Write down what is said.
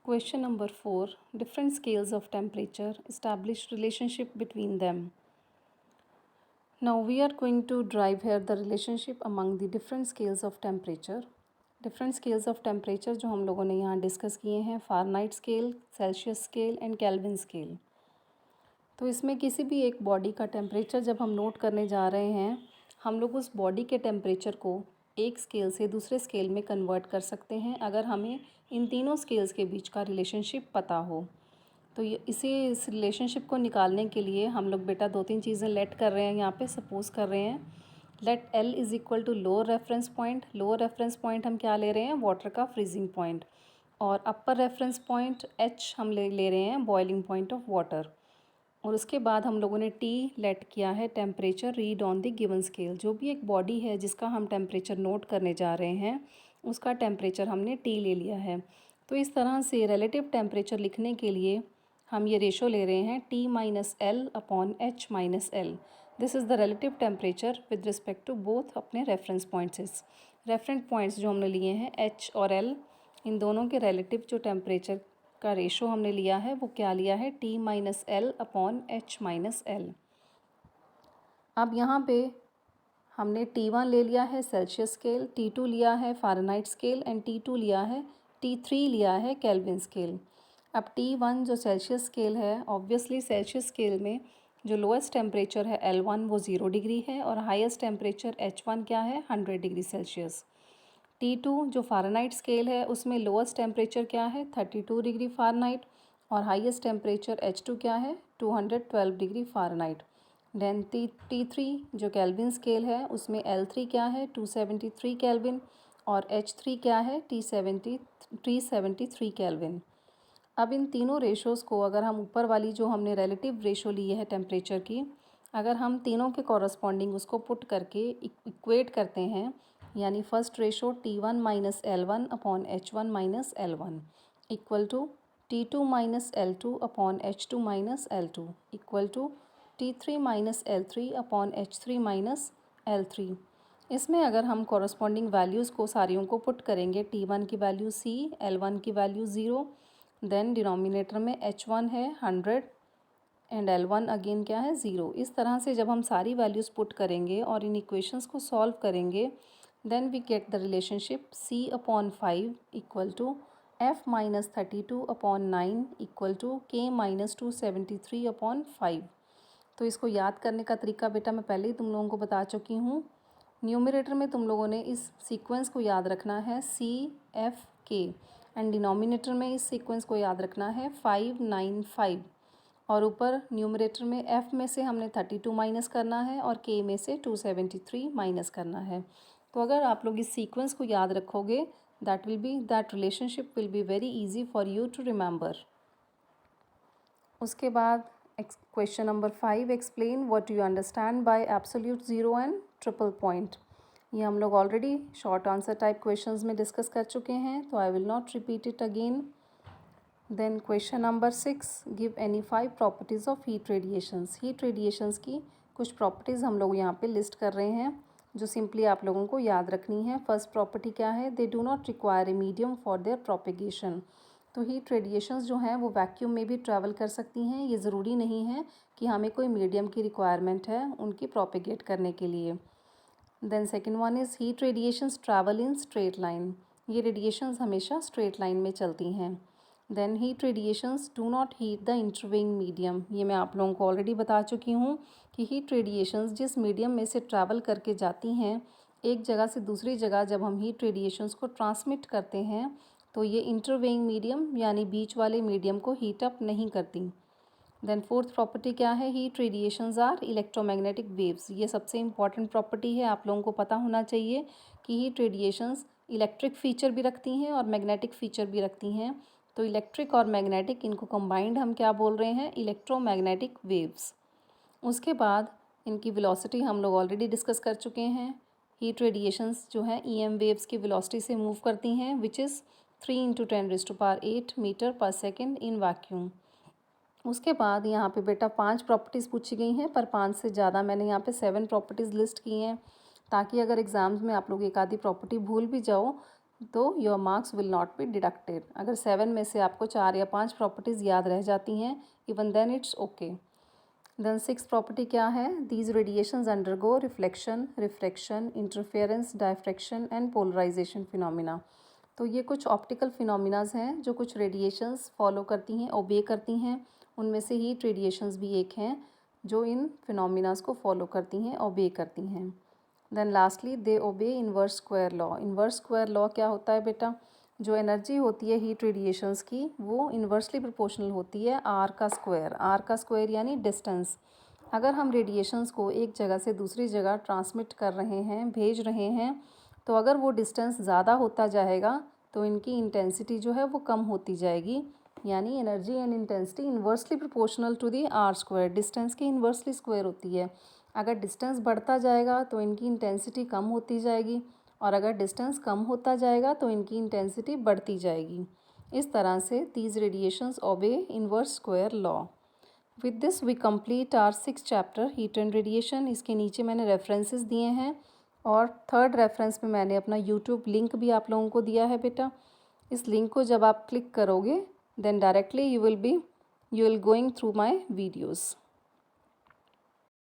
Question number 4. Different scales of temperature establish relationship between them. Now we are going to derive here the relationship among the different scales of temperature. Different scales of temperature जो हम लोगों ने यहाँ discuss किए हैं, Fahrenheit scale, Celsius scale and kelvin scale. तो इसमें किसी भी एक बॉडी का टेम्परेचर जब हम नोट करने जा रहे हैं, हम लोग उस बॉडी के टेम्परेचर को एक स्केल से दूसरे स्केल में कन्वर्ट कर सकते हैं अगर हमें इन तीनों स्केल्स के बीच का रिलेशनशिप पता हो। तो ये इस रिलेशनशिप को निकालने के लिए हम लोग बेटा दो तीन चीज़ें लेट कर रहे हैं, यहाँ पे सपोज कर रहे हैं। Let L is equal to lower reference point. Lower reference point हम क्या ले रहे हैं, वाटर का फ्रीजिंग पॉइंट। और अपर रेफरेंस पॉइंट एच हम ले रहे हैं बॉइलिंग पॉइंट ऑफ वाटर। और उसके बाद हम लोगों ने टी लेट किया है temperature read on the given scale. जो भी एक बॉडी है जिसका हम टेम्परेचर नोट करने जा रहे हैं, उसका टेम्परेचर हमने टी ले लिया है। तो इस तरह से रिलेटिव टेम्परेचर लिखने के लिए हम ये रेशो ले रहे हैं T minus L upon H minus L. This is the relative temperature with respect to both अपने रेफरेंस पॉइंट्स। रेफरेंस पॉइंट्स जो हमने लिए हैं एच और एल, इन दोनों के रिलेटिव जो टेम्परेचर का रेशो हमने लिया है वो क्या लिया है, T minus L upon H minus L. अब यहाँ पे हमने T1 ले लिया है सेल्सियस स्केल, T2 लिया है फ़ारेनहाइट स्केल एंड T2 लिया है, T3 लिया है केल्विन स्केल। अब T1 जो सेल्सियस स्केल है, ऑब्वियसली सेल्सियस स्केल में जो लोएस्ट टेम्परेचर है L1 वो 0 डिग्री है और हाईएस्ट टेम्परेचर H1 क्या है, 100 डिग्री सेल्सियस। T2 जो फ़ारेनहाइट स्केल है उसमें लोएस्ट टेम्परेचर क्या है, 32 डिग्री फ़ारेनहाइट और हाईएस्ट टेम्परेचर H2 क्या है, 212 डिग्री फ़ारेनहाइट। देन T3 जो केल्विन स्केल है उसमें L3 क्या है, 273 केल्विन और H3 क्या है, 373 केल्विन। अब इन तीनों रेशोज़ को अगर हम ऊपर वाली जो हमने रिलेटिव रेशो ली है टेम्परेचर की, अगर हम तीनों के कॉरस्पॉन्डिंग उसको पुट करके इक्वेट करते हैं, यानी first ratio T1 minus L1 upon H1 minus L1 equal to T2 minus L2 upon H2 minus L2 equal to T3 minus L3 upon H3 minus L3। इसमें अगर हम कॉरस्पॉन्डिंग वैल्यूज़ को सारियों को put करेंगे, T1 की value C, L1 की value 0, than denominator में H1 है 100 एंड L1 अगेन क्या है 0। इस तरह से जब हम सारी वैल्यूज़ पुट करेंगे और इन इक्वेशंस को सॉल्व करेंगे, then we get the relationship C upon 5 equal to F minus 32 upon 9 equal to K minus 273 upon 5। तो इसको याद करने का तरीका बेटा मैं पहले ही तुम लोगों को बता चुकी हूँ। न्यूमरेटर में तुम लोगों ने इस सीक्वेंस को याद रखना है CFK एंड डिनोमिनेटर में इस सीक्वेंस को याद रखना है 595 और ऊपर न्यूमरेटर में F में से हमने 32 माइनस करना है और K में से 273 माइनस करना है। तो अगर आप लोग इस सीक्वेंस को याद रखोगे, that relationship will be very easy for you to remember. उसके बाद question number 5, explain what you understand by absolute zero and triple point. ये हम लोग already short answer type questions में डिस्कस कर चुके हैं, तो I will not repeat it again. Then question number 6, give any 5 properties of heat radiations. Heat radiations की कुछ प्रॉपर्टीज़ हम लोग यहाँ पे लिस्ट कर रहे हैं जो सिंपली आप लोगों को याद रखनी है। फर्स्ट प्रॉपर्टी क्या है, they do not require a medium for their propagation. तो हीट रेडिएशंस जो हैं वो वैक्यूम में भी ट्रैवल कर सकती हैं, ये ज़रूरी नहीं है कि हमें कोई मीडियम की रिक्वायरमेंट है उनकी प्रोपेगेट करने के लिए। Then second one is heat radiations travel in straight line. ये रेडिएशंस हमेशा स्ट्रेट लाइन में चलती हैं। Then heat radiations do not heat the intervening medium. ये मैं आप लोगों को ऑलरेडी बता चुकी हूँ कि हीट रेडिएशंस जिस मीडियम में से ट्रैवल करके जाती हैं, एक जगह से दूसरी जगह जब हम हीट रेडिएशंस को ट्रांसमिट करते हैं तो ये इंटरवेइंग मीडियम यानी बीच वाले मीडियम को हीट अप नहीं करती। देन फोर्थ प्रॉपर्टी क्या है, heat radiations are electromagnetic waves. ये सबसे इंपॉर्टेंट प्रॉपर्टी है, आप लोगों को पता होना चाहिए कि हीट रेडिएशंस इलेक्ट्रिक फीचर भी रखती हैं और मैग्नेटिक फीचर भी रखती हैं। तो इलेक्ट्रिक और मैग्नेटिक, इनको कंबाइंड हम क्या बोल रहे हैं, इलेक्ट्रोमैग्नेटिक वेव्स। उसके बाद इनकी वेलोसिटी हम लोग ऑलरेडी डिस्कस कर चुके हैं। हीट रेडिएशंस जो हैं EM वेव्स की वेलोसिटी से मूव करती हैं, विच इज़ 3 × 10⁸ मीटर पर सेकेंड इन वैक्यूम। उसके बाद यहाँ पे बेटा 5 प्रॉपर्टीज़ पूछी गई हैं, पर 5 से ज़्यादा मैंने यहाँ पे 7 प्रॉपर्टीज़ लिस्ट की हैं, ताकि अगर एग्ज़ाम्स में आप लोग एक आधी प्रॉपर्टी भूल भी जाओ तो your marks will not be deducted. अगर 7 में से आपको 4 या 5 प्रॉपर्टीज़ याद रह जाती हैं, even then it's okay. Then 6 property क्या है? These radiations undergo reflection, refraction, interference, diffraction and polarisation phenomena. तो ये कुछ ऑप्टिकल फिनोमिनाज हैं जो कुछ रेडिएशंस फॉलो करती हैं, ओबे करती हैं। उनमें से हीट रेडिएशंस भी एक हैं जो इन फिनोमिनाज को फॉलो करती हैं, ओबे करती हैं। Then lastly they obey inverse square law. Inverse square law क्या होता है बेटा? जो एनर्जी होती है हीट रेडिएशंस की वो इन्वर्सली प्रोपोर्शनल होती है आर का स्क्वायर। आर का स्क्वायर यानी डिस्टेंस। अगर हम रेडिएशंस को एक जगह से दूसरी जगह ट्रांसमिट कर रहे हैं, भेज रहे हैं, तो अगर वो डिस्टेंस ज़्यादा होता जाएगा तो इनकी इंटेंसिटी जो है वो कम होती जाएगी। यानी energy and intensity inversely proportional to the r square. Distance की इन्वर्सली स्क्वायर होती है। अगर डिस्टेंस बढ़ता जाएगा तो इनकी इंटेंसिटी कम होती जाएगी, और अगर डिस्टेंस कम होता जाएगा तो इनकी इंटेंसिटी बढ़ती जाएगी। इस तरह से these radiations obey inverse square law. With this we complete our 6th chapter heat and radiation. इसके नीचे मैंने रेफरेंसेस दिए हैं, और 3rd रेफरेंस में मैंने अपना यूट्यूब लिंक भी आप लोगों को दिया है बेटा। इस लिंक को जब आप क्लिक करोगे then directly you will going through my videos.